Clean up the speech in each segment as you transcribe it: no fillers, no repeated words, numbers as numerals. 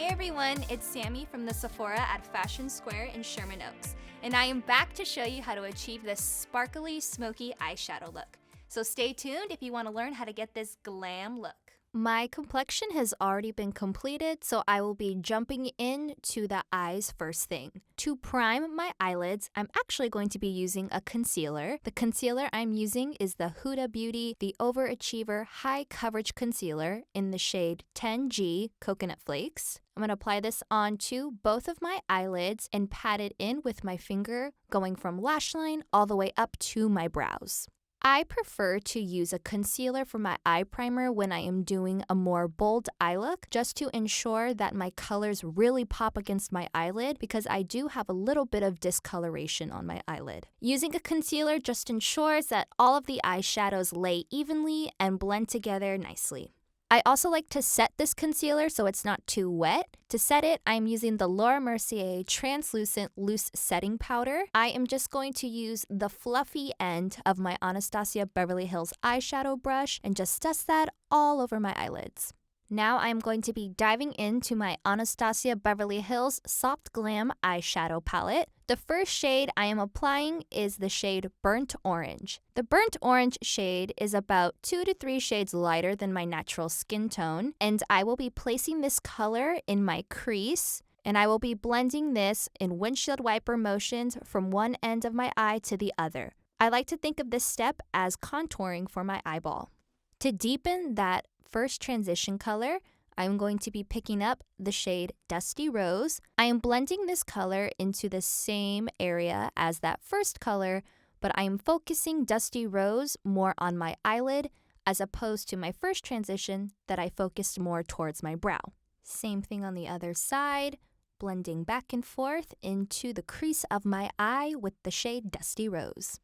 everyone, it's Sami from the Sephora at Fashion Square in Sherman Oaks, and I am back to show you how to achieve this sparkly, smoky eyeshadow look. So stay tuned if you want to learn how to get this glam look. My complexion has already been completed, so I will be jumping into the eyes first thing. To prime my eyelids, I'm actually going to be using a concealer. The concealer I'm using is the Huda Beauty The Overachiever High Coverage Concealer in the shade 10G Coconut Flakes. I'm going to apply this onto both of my eyelids and pat it in with my finger, going from lash line all the way up to my brows. I prefer to use a concealer for my eye primer when I am doing a more bold eye look, just to ensure that my colors really pop against my eyelid, because I do have a little bit of discoloration on my eyelid. Using a concealer just ensures that all of the eyeshadows lay evenly and blend together nicely. I also like to set this concealer so it's not too wet. To set it, I'm using the Laura Mercier Translucent Loose Setting Powder. I am just going to use the fluffy end of my Anastasia Beverly Hills eyeshadow brush and just dust that all over my eyelids. Now I'm going to be diving into my Anastasia Beverly Hills Soft Glam eyeshadow palette. The first shade I am applying is the shade Burnt Orange. The Burnt Orange shade is about 2 to 3 shades lighter than my natural skin tone, and I will be placing this color in my crease, and I will be blending this in windshield wiper motions from one end of my eye to the other. I like to think of this step as contouring for my eyeball. To deepen that first transition color, I'm going to be picking up the shade Dusty Rose. I am blending this color into the same area as that first color, but I am focusing Dusty Rose more on my eyelid as opposed to my first transition that I focused more towards my brow. Same thing on the other side, blending back and forth into the crease of my eye with the shade Dusty Rose.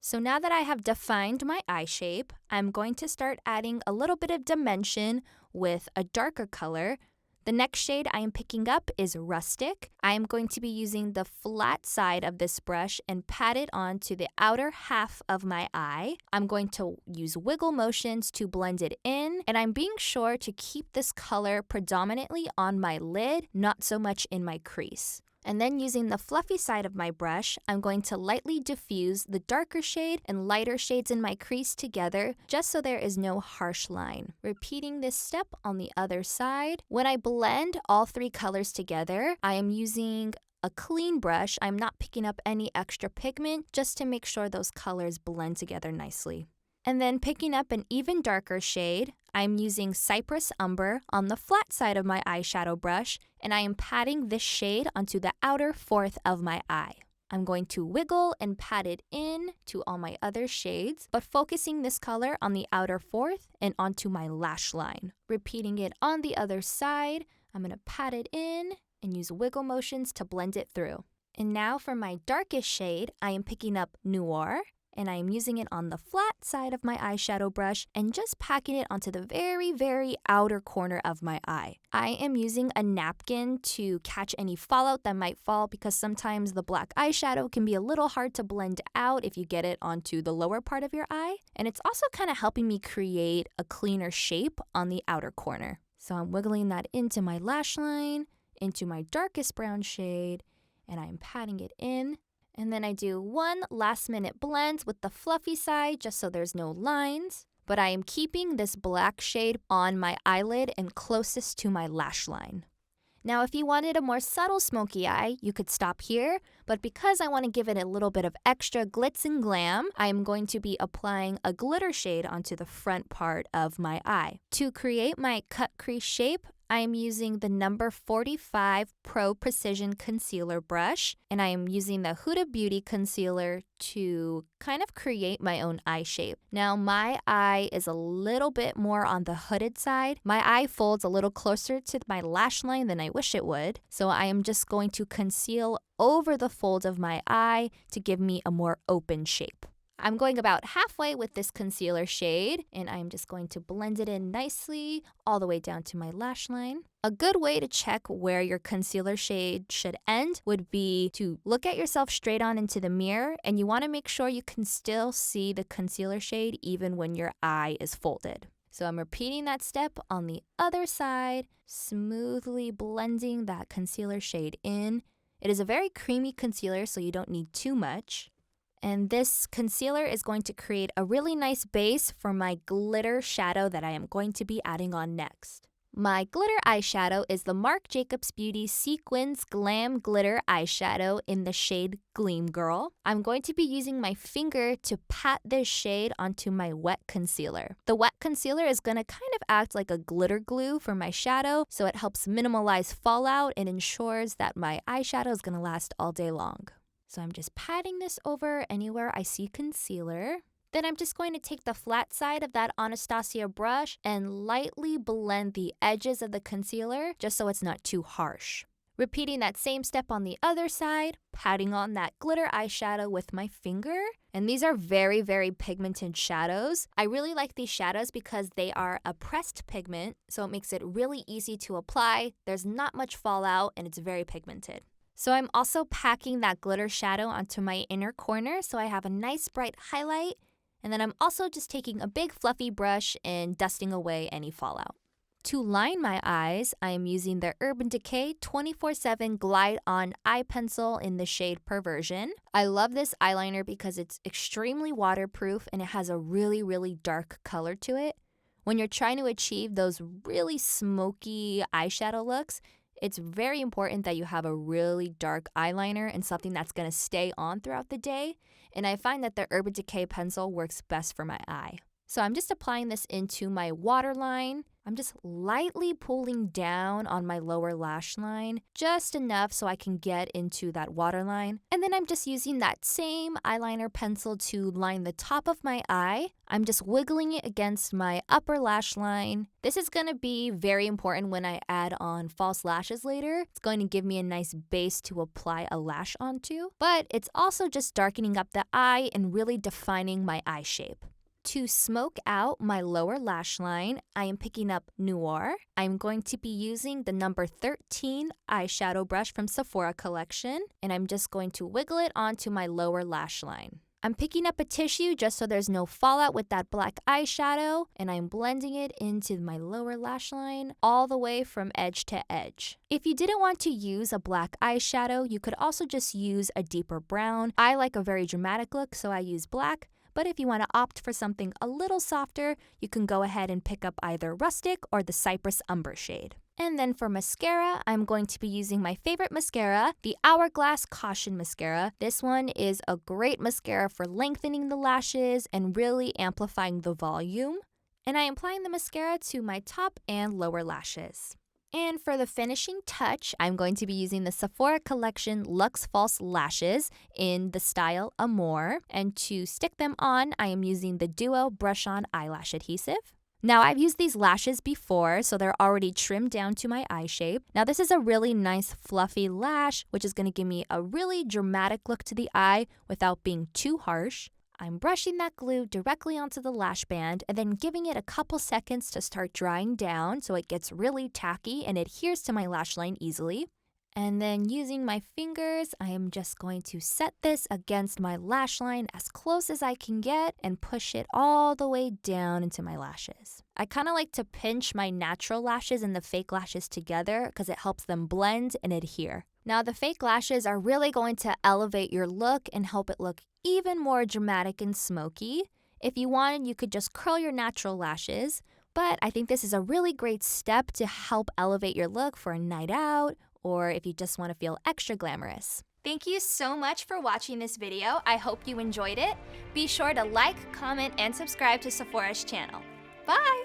So now that I have defined my eye shape, I'm going to start adding a little bit of dimension with a darker color. The next shade I am picking up is Rustic. I am going to be using the flat side of this brush and pat it onto the outer half of my eye. I'm going to use wiggle motions to blend it in, and I'm being sure to keep this color predominantly on my lid, not so much in my crease. And then using the fluffy side of my brush, I'm going to lightly diffuse the darker shade and lighter shades in my crease together, just so there is no harsh line. Repeating this step on the other side. When I blend all 3 colors together, I am using a clean brush. I'm not picking up any extra pigment, just to make sure those colors blend together nicely. And then picking up an even darker shade, I'm using Cypress Umber on the flat side of my eyeshadow brush, and I am patting this shade onto the outer fourth of my eye. I'm going to wiggle and pat it in to all my other shades, but focusing this color on the outer fourth and onto my lash line. Repeating it on the other side, I'm going to pat it in and use wiggle motions to blend it through. And now for my darkest shade, I am picking up Noir, and I am using it on the flat side of my eyeshadow brush and just packing it onto the very, very outer corner of my eye. I am using a napkin to catch any fallout that might fall, because sometimes the black eyeshadow can be a little hard to blend out if you get it onto the lower part of your eye. And it's also kind of helping me create a cleaner shape on the outer corner. So I'm wiggling that into my lash line, into my darkest brown shade, and I'm patting it in. And then I do one last minute blend with the fluffy side just so there's no lines. But I am keeping this black shade on my eyelid and closest to my lash line. Now, if you wanted a more subtle smoky eye, you could stop here. But because I want to give it a little bit of extra glitz and glam, I am going to be applying a glitter shade onto the front part of my eye. To create my cut crease shape, I am using the number 45 Pro Precision Concealer brush, and I am using the Huda Beauty concealer to kind of create my own eye shape. Now, my eye is a little bit more on the hooded side. My eye folds a little closer to my lash line than I wish it would, so I am just going to conceal over the fold of my eye to give me a more open shape. I'm going about halfway with this concealer shade, and I'm just going to blend it in nicely all the way down to my lash line. A good way to check where your concealer shade should end would be to look at yourself straight on into the mirror, and you want to make sure you can still see the concealer shade even when your eye is folded. So I'm repeating that step on the other side, smoothly blending that concealer shade in. It is a very creamy concealer, so you don't need too much. And this concealer is going to create a really nice base for my glitter shadow that I am going to be adding on next. My glitter eyeshadow is the Marc Jacobs Beauty Sequins Glam Glitter Eyeshadow in the shade Gleam Girl. I'm going to be using my finger to pat this shade onto my wet concealer. The wet concealer is going to kind of act like a glitter glue for my shadow, so it helps minimize fallout and ensures that my eyeshadow is going to last all day long. So I'm just patting this over anywhere I see concealer. Then I'm just going to take the flat side of that Anastasia brush and lightly blend the edges of the concealer just so it's not too harsh. Repeating that same step on the other side, patting on that glitter eyeshadow with my finger. And these are very, very pigmented shadows. I really like these shadows because they are a pressed pigment, so it makes it really easy to apply. There's not much fallout and it's very pigmented. So I'm also packing that glitter shadow onto my inner corner so I have a nice bright highlight. And then I'm also just taking a big fluffy brush and dusting away any fallout. To line my eyes, I am using the Urban Decay 24/7 Glide On Eye Pencil in the shade Perversion. I love this eyeliner because it's extremely waterproof and it has a really, really dark color to it. When you're trying to achieve those really smoky eyeshadow looks, it's very important that you have a really dark eyeliner and something that's going to stay on throughout the day. And I find that the Urban Decay pencil works best for my eye. So I'm just applying this into my waterline. I'm just lightly pulling down on my lower lash line, just enough so I can get into that waterline. And then I'm just using that same eyeliner pencil to line the top of my eye. I'm just wiggling it against my upper lash line. This is going to be very important when I add on false lashes later. It's going to give me a nice base to apply a lash onto. But it's also just darkening up the eye and really defining my eye shape. To smoke out my lower lash line, I am picking up Noir. I'm going to be using the number 13 eyeshadow brush from Sephora collection, and I'm just going to wiggle it onto my lower lash line. I'm picking up a tissue just so there's no fallout with that black eyeshadow, and I'm blending it into my lower lash line all the way from edge to edge. If you didn't want to use a black eyeshadow, you could also just use a deeper brown. I like a very dramatic look, so I use black. But if you want to opt for something a little softer, you can go ahead and pick up either Rustic or the Cypress Umber shade. And then for mascara, I'm going to be using my favorite mascara, the Hourglass Caution Mascara. This one is a great mascara for lengthening the lashes and really amplifying the volume. And I am applying the mascara to my top and lower lashes. And for the finishing touch, I'm going to be using the Sephora Collection Luxe False Lashes in the style Amour. And to stick them on, I am using the Duo Brush On Eyelash Adhesive. Now, I've used these lashes before, so they're already trimmed down to my eye shape. Now, this is a really nice fluffy lash, which is going to give me a really dramatic look to the eye without being too harsh. I'm brushing that glue directly onto the lash band and then giving it a couple seconds to start drying down so it gets really tacky and adheres to my lash line easily. And then using my fingers, I am just going to set this against my lash line as close as I can get and push it all the way down into my lashes. I kind of like to pinch my natural lashes and the fake lashes together because it helps them blend and adhere. Now, the fake lashes are really going to elevate your look and help it look even more dramatic and smoky. If you wanted, you could just curl your natural lashes, but I think this is a really great step to help elevate your look for a night out or if you just want to feel extra glamorous. Thank you so much for watching this video. I hope you enjoyed it. Be sure to like, comment, and subscribe to Sephora's channel. Bye!